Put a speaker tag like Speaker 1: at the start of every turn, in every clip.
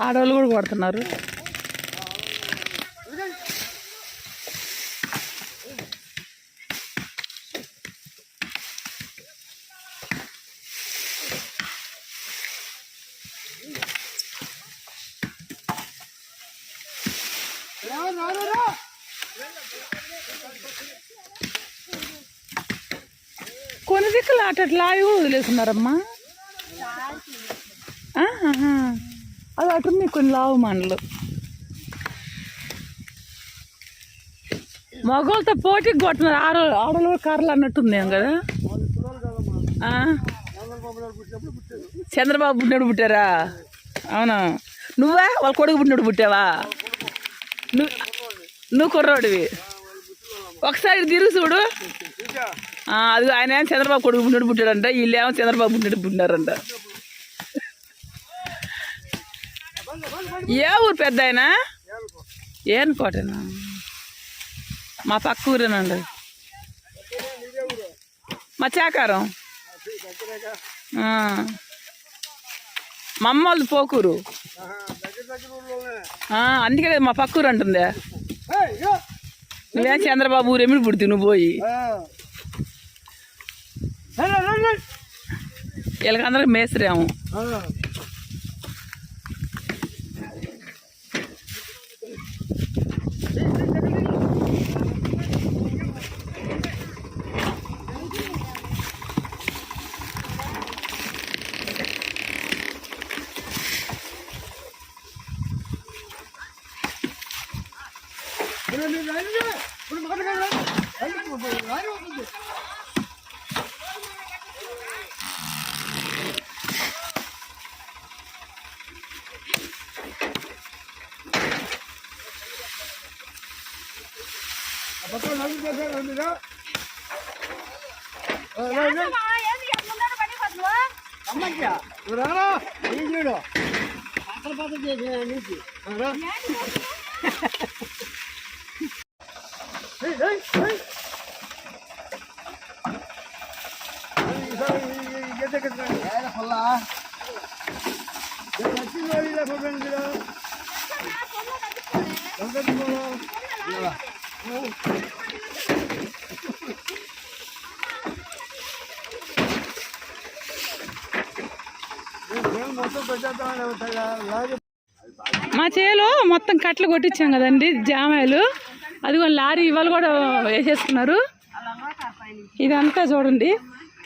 Speaker 1: ఆడవాళ్ళు కూడా కొడుతున్నారు. కొన్ని దిక్కులు అట్లా అవి కూడా వదిలేస్తున్నారమ్మా. అది అటు కొన్ని లావు మండలు మగవాళ్ళతో పోటీకి కొట్టున్నారు. ఆడవాళ్ళు కర్రలు అన్నట్టుంది ఏం కదా. చంద్రబాబు పుట్టినప్పుడు పుట్టారా? అవునా? నువ్వా వాళ్ళ కొడుకు పుట్టినప్పుడు పుట్టావా? నువ్వు కుర్రోడివి. ఒకసారి తిరుగు చూడు. అది ఆయన చంద్రబాబు కొడుకు పుట్టినట్టు పుట్టాడంట, వీళ్ళేమో చంద్రబాబు పుట్టినట్టు పుట్టినారంట. ఏ ఊరు పెద్ద ఆయన? ఏనుకోటేనా? మా పక్క ఊరేనండి, మా చాకారం. మా అమ్మ వాళ్ళది పోకూరు. అందుకే మా పక్క ఊరు అంటుంది. నువ్వేం చంద్రబాబు ఊరు ఎమిడి పుడితే నువ్వు పోయి వీళ్ళకందరికి మేస్త్రేమో. మా చేలో మొత్తం కట్టలు కొట్టించాం కదండి జామాయిలు. అదిగో లారీ ఇవాళ కూడా వేసేసుకున్నారు. ఇదంతా చూడండి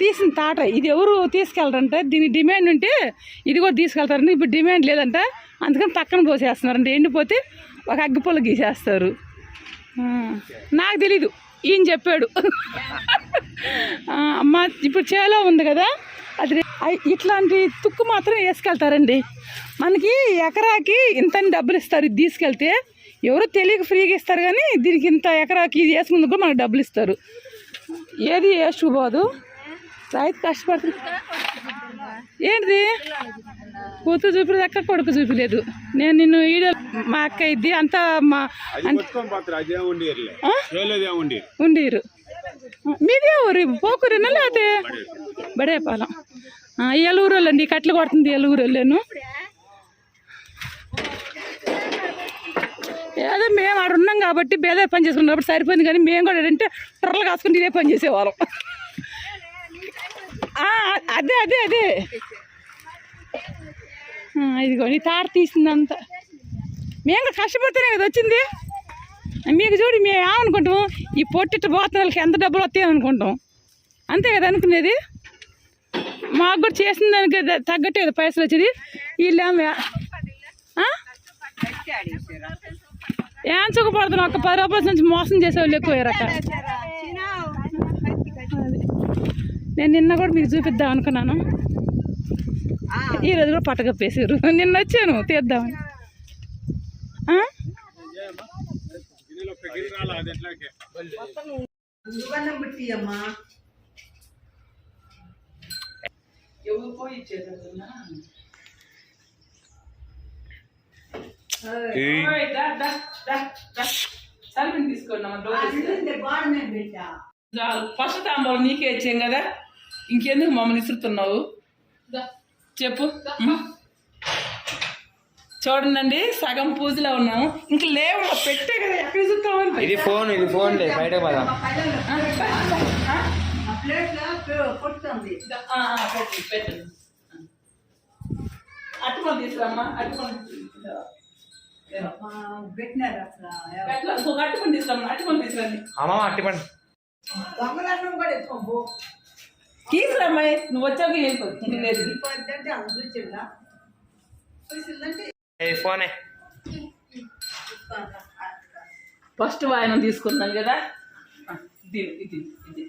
Speaker 1: తీసిన తాట. ఇది ఎవరు తీసుకెళ్తారంటే దీనికి డిమాండ్ ఉంటే ఇది కూడా తీసుకెళ్తారండి. ఇప్పుడు డిమాండ్ లేదంట, అందుకని పక్కన పోసేస్తున్నారంటే. ఎండిపోతే ఒక అగ్గిపుల్ల గీసేస్తారు. నాకు తెలీదు, ఈయన చెప్పాడు. అమ్మ ఇప్పుడు చేలో ఉంది కదా, అది ఇట్లాంటి తుక్కు మాత్రం వేసుకెళ్తారండి. మనకి ఎకరాకి ఇంత డబ్బులు ఇస్తారు. ఇది తీసుకెళ్తే ఎవరో తెలియక ఫ్రీగా ఇస్తారు, కానీ దీనికి ఇంత ఎకరాకి ఇది వేసుకుందుకు కూడా మనకు డబ్బులు ఇస్తారు. ఏది వేస్ట్ పోదు, రైతు కష్టపడుతుంది. ఏంటిది కూతురు చూపిలేదు, అక్క కొడుకు చూపిలేదు. నేను నిన్ను వీడియో మా అక్క ఇది అంతా మా ఉండీరు. మీదే ఊరు పోకూరేనా లేకపోతే బడేపాలెం? ఎలుగురు వాళ్ళండి, కట్లు కొడుతుంది ఎలుగురు వెళ్ళాను. ఏదో మేము ఆడ ఉన్నాం కాబట్టి బేదే పని చేసుకున్నాం కాబట్టి సరిపోయింది, కానీ మేము కూడా అంటే టర్రలు కాసుకుంటే ఇదే పని చేసేవాళ్ళం. అదే అదే అదే ఇదిగో నీ తాట తీసిందంతా మేము కూడా కష్టపడితేనే కదా వచ్చింది. మీకు చూడు మేము ఏమనుకుంటాం, ఈ పొట్టిట్టు పోతున్న వాళ్ళకి ఎంత డబ్బులు వస్తాయి అనుకుంటాం, అంతే కదా అనుకునేది. మాకు కూడా చేసిన దానికి తగ్గట్టే కదా పైసలు వచ్చేది. వీళ్ళేమో ఏం చుక్కపడుతున్నాం, ఒక 10 రూపాయల నుంచి మోసం చేసేవాళ్ళు ఎక్కువయ్యారక్క. నేను నిన్న కూడా మీకు చూపిద్దాం అనుకున్నాను, ఈరోజు కూడా పట్టకప్పేసారు. నిన్న వచ్చాను తీద్దామని. ఫస్ట్ తాంబూలం నీకే ఇచ్చాం కదా, ఇంకెందుకు మమ్మల్ని ఇస్తున్నావు చెప్పు. చూడండి సగం పూజలో ఉన్నాము ఇంక లేవు పెట్టే కదా ఎక్కడ చూస్తామని
Speaker 2: ఇది ఫోన్ లేదు బయట పదా
Speaker 1: పెట్టండి అటుకొని తీసుకురామ్మా అటుకొని అటుకొని తీసుకురమ్మా అటుకొని తీసుకురండి
Speaker 2: అమ్మ అట్టి పండి
Speaker 1: తీసుకురమ్మా నువ్వు వచ్చాక లేదు
Speaker 2: ఫోనే
Speaker 1: ఫస్ట్ వాయనం తీసుకున్నాం కదా దీని ఇది ఇది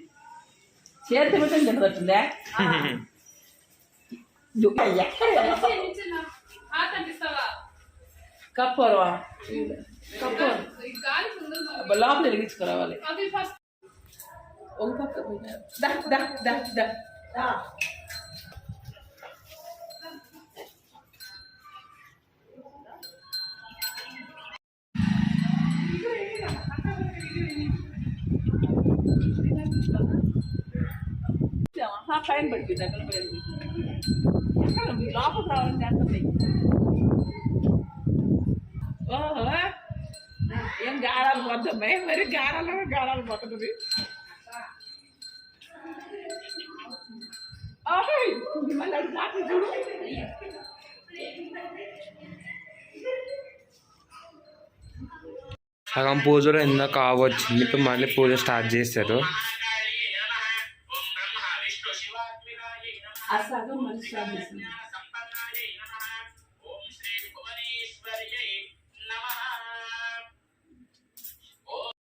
Speaker 1: చేతి పెట్టండి తినదట్టుందా కప్పరవా కప్పరు లోపల వెలిగించుకురావాలి ఒక పక్క పైన పడిపోయింది అక్కడ లోపల రావాలని చేస్తుంది ఓహో ఏం గారాలు పోతాయి మరి గారాలు పోతుంది మళ్ళీ అది దాటి చూడు
Speaker 2: సగం పూజలో ఎంత కావచ్చింది ఇప్పుడు మళ్ళీ పూజ స్టార్ట్ చేస్తారు
Speaker 1: ఆ సగం మళ్ళీ స్టార్ట్ చేస్తుంది